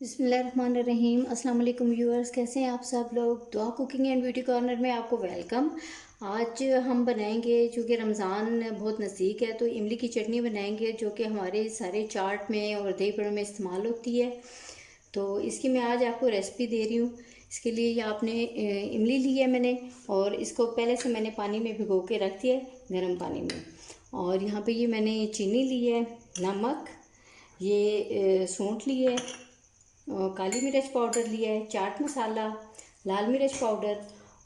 बिस्मिल्लाहिर्रहमानिर्रहीम। अस्सलाम वालेकुम व्यूअर्स, कैसे हैं आप सब लोग। दुआ कुकिंग एंड ब्यूटी कॉर्नर में आपको वेलकम। आज हम बनाएंगे, चूँकि रमज़ान बहुत नज़दीक है, तो इमली की चटनी बनाएंगे जो कि हमारे सारे चाट में और दही बड़ों में इस्तेमाल होती है। तो इसकी मैं आज आपको रेसिपी दे रही हूँ। इसके लिए ये आपने इमली ली है मैंने, और इसको पहले से मैंने पानी में भिगो के रख दिया है, गर्म पानी में। और यहाँ पे ये मैंने चीनी ली है, नमक, ये सौंठ ली है, काली मिर्च पाउडर लिया है, चाट मसाला, लाल मिर्च पाउडर,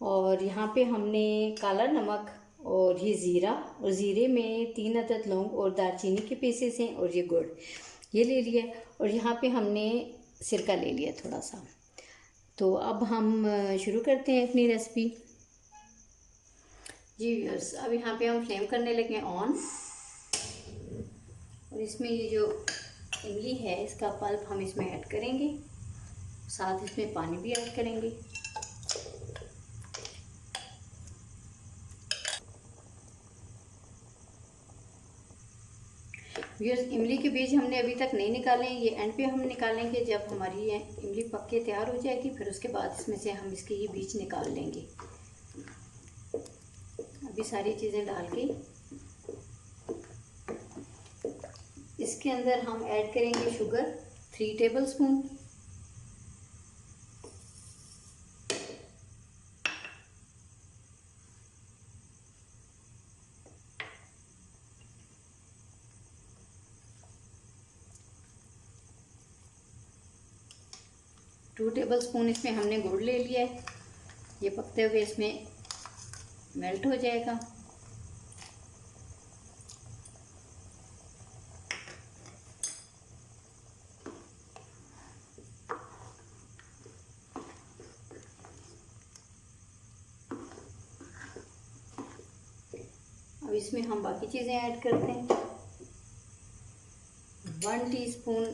और यहाँ पे हमने काला नमक, और ये ज़ीरा, और ज़ीरे में 3 अदद लौंग और दालचीनी के पीसेस हैं, और ये गुड़ ये ले लिया। और यहाँ पे हमने सिरका ले लिया थोड़ा सा। तो अब हम शुरू करते हैं अपनी रेसिपी। जी व्यूअर्स, अब यहाँ पे हम फ्लेम करने लगे ऑन, और इसमें ये जो इमली है इसका पल्प हम इसमें ऐड करेंगे, साथ इसमें पानी भी ऐड करेंगे। व्यूअर्स, इमली के बीज हमने अभी तक नहीं निकाले हैं, ये एंड पे हम निकालेंगे जब हमारी ये इमली पक के तैयार हो जाएगी। फिर उसके बाद इसमें से हम इसके ये बीज निकाल लेंगे। अभी सारी चीज़ें डाल के इसके अंदर हम ऐड करेंगे sugar 3 tablespoon, two tablespoon इसमें हमने गुड़ ले लिया है। ये पकते हुए इसमें मेल्ट हो जाएगा। अब इसमें हम बाकी चीज़ें ऐड करते हैं। 1 टीस्पून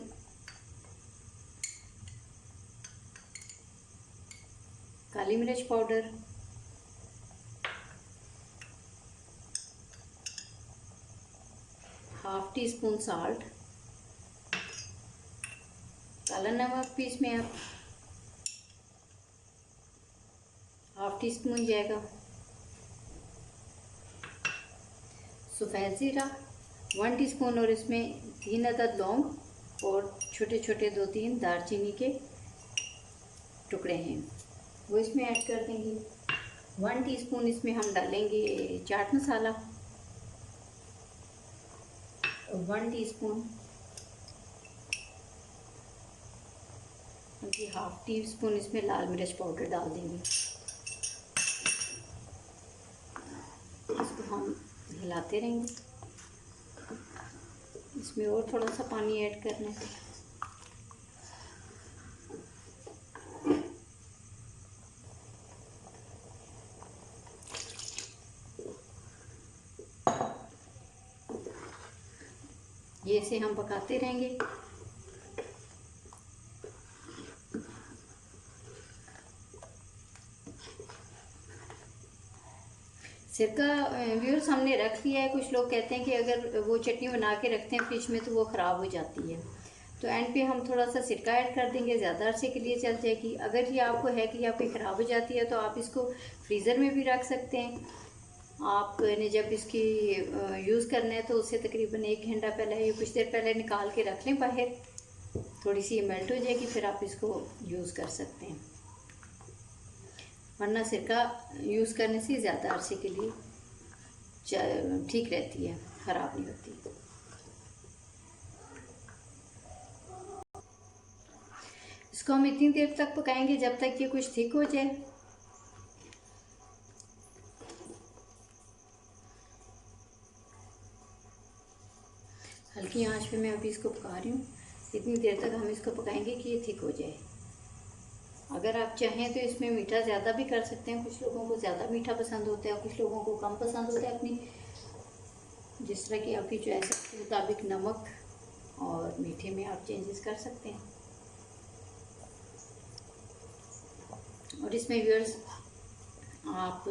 काली मिर्च powder, half tea spoon salt, काला नमक भी इसमें आप हाफ टी स्पून जाएगा। सफ़ेद ज़ीरा 1 टीस्पून, और इसमें 3 अदद लौंग और छोटे छोटे 2-3 दालचीनी के टुकड़े हैं, वो इसमें ऐड कर देंगे। 1 टीस्पून इसमें हम डालेंगे चाट मसाला, और 1 टीस्पून, क्योंकि हाफ टी स्पून इसमें लाल मिर्च पाउडर डाल देंगे। इसको हम हिलाते रहेंगे। इसमें और थोड़ा सा पानी ऐड करना है। ये इसे हम पकाते रहेंगे। सिरका व्यूअर्स हमने रख दिया है। कुछ लोग कहते हैं कि अगर वो चटनी बना के रखते हैं फ्रिज में तो वो ख़राब हो जाती है, तो एंड पे हम थोड़ा सा सिरका ऐड कर देंगे, ज़्यादा अरसे के लिए चल जाएगी। अगर ये आपको है कि आपकी ख़राब हो जाती है तो आप इसको फ्रीज़र में भी रख सकते हैं। आपने जब इसकी यूज़ करना है तो उससे तकरीबन 1 घंटा पहले या कुछ देर पहले निकाल के रख लें बाहर, थोड़ी सी मेल्ट हो जाएगी, फिर आप इसको यूज़ कर सकते हैं। वरना सिरका यूज़ करने से ज़्यादा अरसे के लिए ठीक रहती है, ख़राब नहीं होती। इसको हम इतनी देर तक पकाएंगे जब तक ये कुछ थिक हो जाए। हल्की आंच पे मैं अभी इसको पका रही हूँ। इतनी देर तक हम इसको पकाएंगे कि ये थिक हो जाए। अगर आप चाहें तो इसमें मीठा ज़्यादा भी कर सकते हैं। कुछ लोगों को ज़्यादा मीठा पसंद होता है, कुछ लोगों को कम पसंद होता है। अपनी जिस तरह की आपकी चॉइस के मुताबिक नमक और मीठे में आप चेंजेस कर सकते हैं। और इसमें व्यूअर्स आप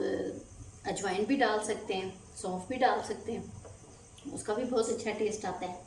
अजवाइन भी डाल सकते हैं, सौंफ भी डाल सकते हैं, उसका भी बहुत अच्छा टेस्ट आता है।